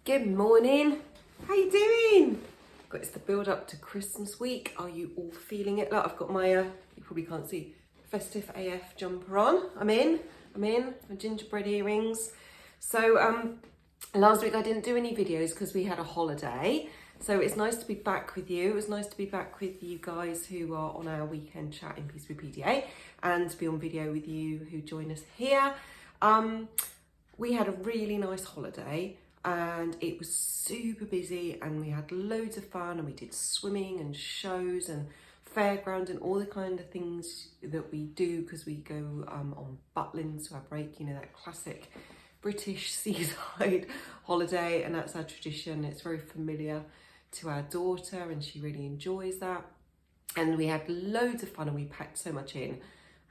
Good morning. How you doing? It's the build up to Christmas week. Are you all feeling it? Look, I've got my, you probably can't see, festive AF jumper on. I'm in, my gingerbread earrings. So last week I didn't do any videos because we had a holiday. So it's nice to be back with you. It was nice to be back with you guys who are on our weekend chat in Peace with PDA and to be on video with you who join us here. We had a really nice holiday and it was super busy and we had loads of fun and we did swimming and shows and fairground and all the kind of things that we do because we go on Butlins to our break, you know, that classic British seaside holiday, and that's our tradition. It's very familiar to our daughter and she really enjoys that. And we had loads of fun and we packed so much in,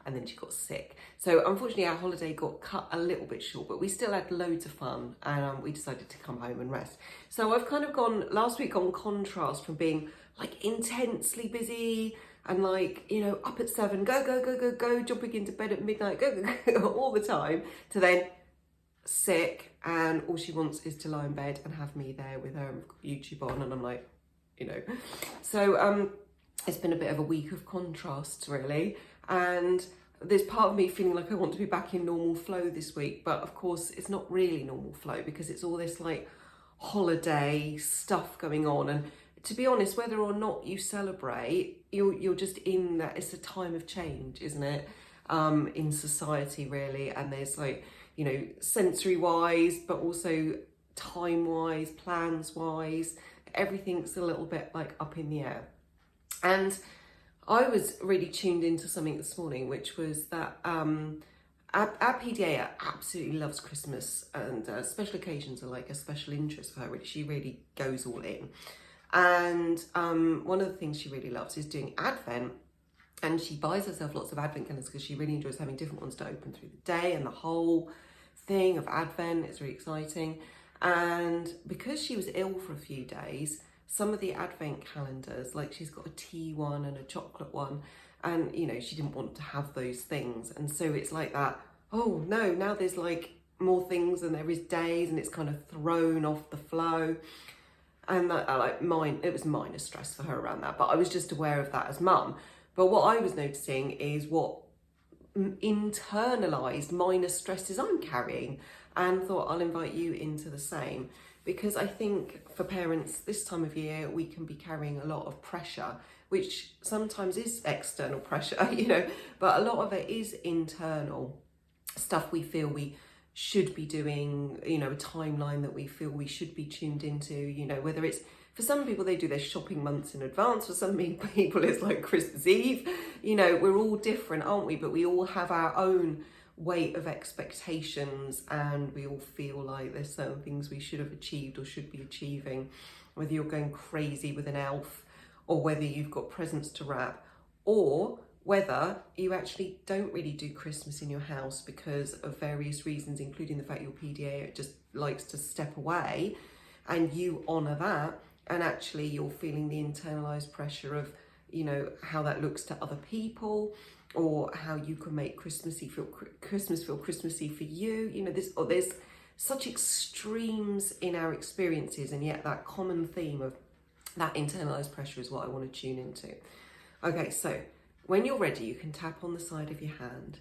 and then she got sick. So unfortunately our holiday got cut a little bit short, but we still had loads of fun and we decided to come home and rest. So I've kind of gone, last week on contrast from being like intensely busy and like, you know, up at 7, go, jumping into bed at midnight, go, all the time, to then sick and all she wants is to lie in bed and have me there with her and YouTube on, and I'm like, you know. So it's been a bit of a week of contrasts really, and there's part of me feeling like I want to be back in normal flow this week, but of course it's not really normal flow because it's all this like holiday stuff going on. And to be honest, whether or not you celebrate, you're just in that, it's a time of change, isn't it, in society really. And there's like, you know, sensory wise, but also time wise, plans wise, everything's a little bit like up in the air. And I was really tuned into something this morning, which was that our PDA absolutely loves Christmas, and special occasions are like a special interest for her. She really goes all in. And one of the things she really loves is doing Advent, and she buys herself lots of Advent calendars because she really enjoys having different ones to open through the day, and the whole thing of Advent is really exciting. And because she was ill for a few days, some of the Advent calendars, like she's got a tea one and a chocolate one, and you know, she didn't want to have those things. And so it's like that, oh no, now there's like more things and there is days, and it's kind of thrown off the flow. And that, it was minor stress for her around that, but I was just aware of that as mum. But what I was noticing is what internalized minor stresses I'm carrying, and thought I'll invite you into the same. Because I think for parents this time of year, we can be carrying a lot of pressure, which sometimes is external pressure, you know, but a lot of it is internal stuff we feel we should be doing, you know, a timeline that we feel we should be tuned into, you know, whether it's, for some people they do their shopping months in advance, for some people it's like Christmas Eve, you know, we're all different, aren't we? But we all have our own weight of expectations, and we all feel like there's certain things we should have achieved or should be achieving, whether you're going crazy with an elf, or whether you've got presents to wrap, or whether you actually don't really do Christmas in your house because of various reasons, including the fact your PDA just likes to step away, and you honour that, and actually you're feeling the internalised pressure of, you know, how that looks to other people, or how you can make Christmas feel Christmassy for you. You know, there's such extremes in our experiences, and yet that common theme of that internalized pressure is what I want to tune into. Okay, so when you're ready, you can tap on the side of your hand,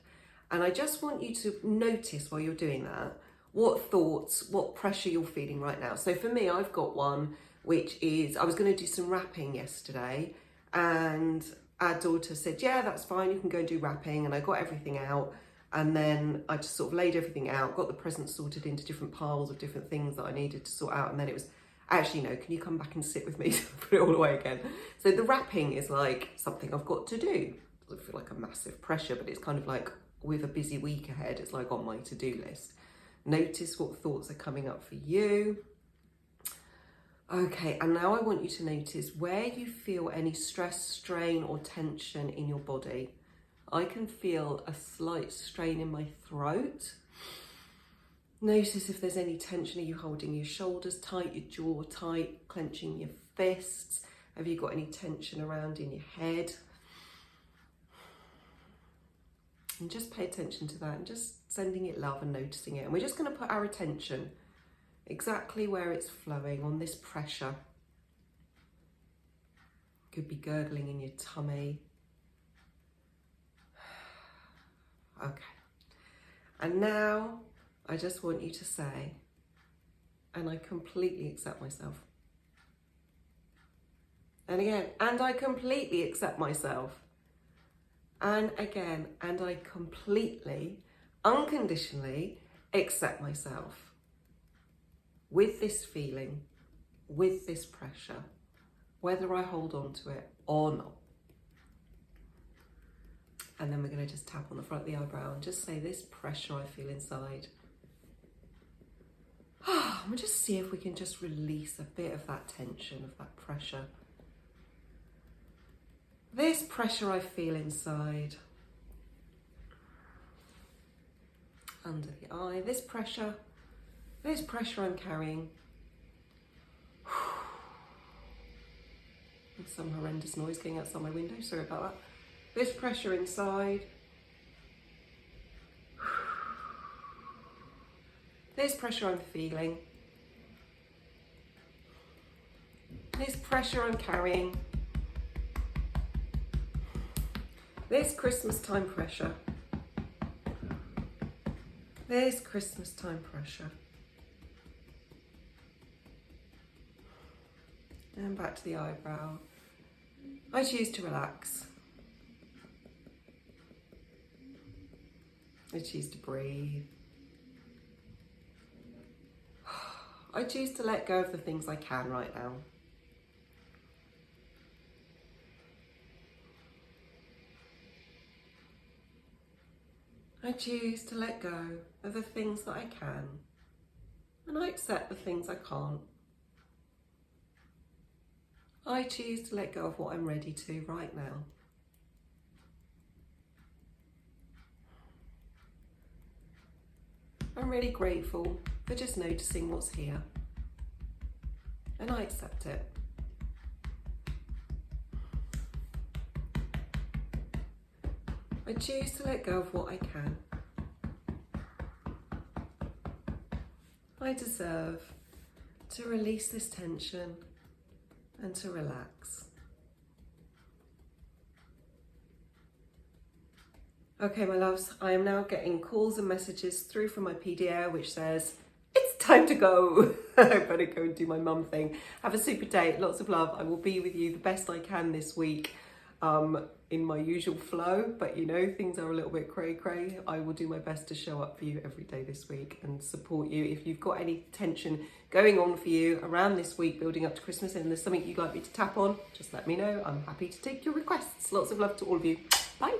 and I just want you to notice while you're doing that what thoughts, what pressure you're feeling right now. So for me, I've got one which is, I was going to do some wrapping yesterday, and our daughter said, yeah, that's fine, you can go and do wrapping. And I got everything out, and then I just sort of laid everything out, got the presents sorted into different piles of different things that I needed to sort out. And then it was, actually, no, can you come back and sit with me to put it all away again? So the wrapping is like something I've got to do. It doesn't feel like a massive pressure, but it's kind of like with a busy week ahead, it's like on my to-do list. Notice what thoughts are coming up for you. Okay, and now I want you to notice where you feel any stress, strain, or tension in your body. I can feel a slight strain in my throat. Notice if there's any tension. Are you holding your shoulders tight, your jaw tight, clenching your fists? Have you got any tension around in your head? And just pay attention to that and just sending it love and noticing it. And we're just going to put our attention exactly where it's flowing, on this pressure. Could be gurgling in your tummy. Okay. And now I just want you to say, and I completely accept myself. And again, and I completely accept myself. And again, and I completely, unconditionally accept myself. With this feeling, with this pressure, whether I hold on to it or not. And then we're going to just tap on the front of the eyebrow and just say, this pressure I feel inside. We'll just see if we can just release a bit of that tension, of that pressure. This pressure I feel inside. Under the eye, this pressure I'm carrying. There's some horrendous noise going outside my window, sorry about that. This pressure inside. This pressure I'm feeling. This pressure I'm carrying. This Christmas time pressure. This Christmas time pressure. And back to the eyebrow. I choose to relax. I choose to breathe. I choose to let go of the things I can right now. I choose to let go of the things that I can, and I accept the things I can't. I choose to let go of what I'm ready to right now. I'm really grateful for just noticing what's here, and I accept it. I choose to let go of what I can. I deserve to release this tension and to relax. Okay, my loves, I am now getting calls and messages through from my PDAer which says, it's time to go. I better go and do my mum thing. Have a super day, lots of love. I will be with you the best I can this week. In my usual flow, but you know, things are a little bit cray-cray. I will do my best to show up for you every day this week and support you. If you've got any tension going on for you around this week building up to Christmas and there's something you'd like me to tap on, just let me know. I'm happy to take your requests. Lots of love to all of you. Bye.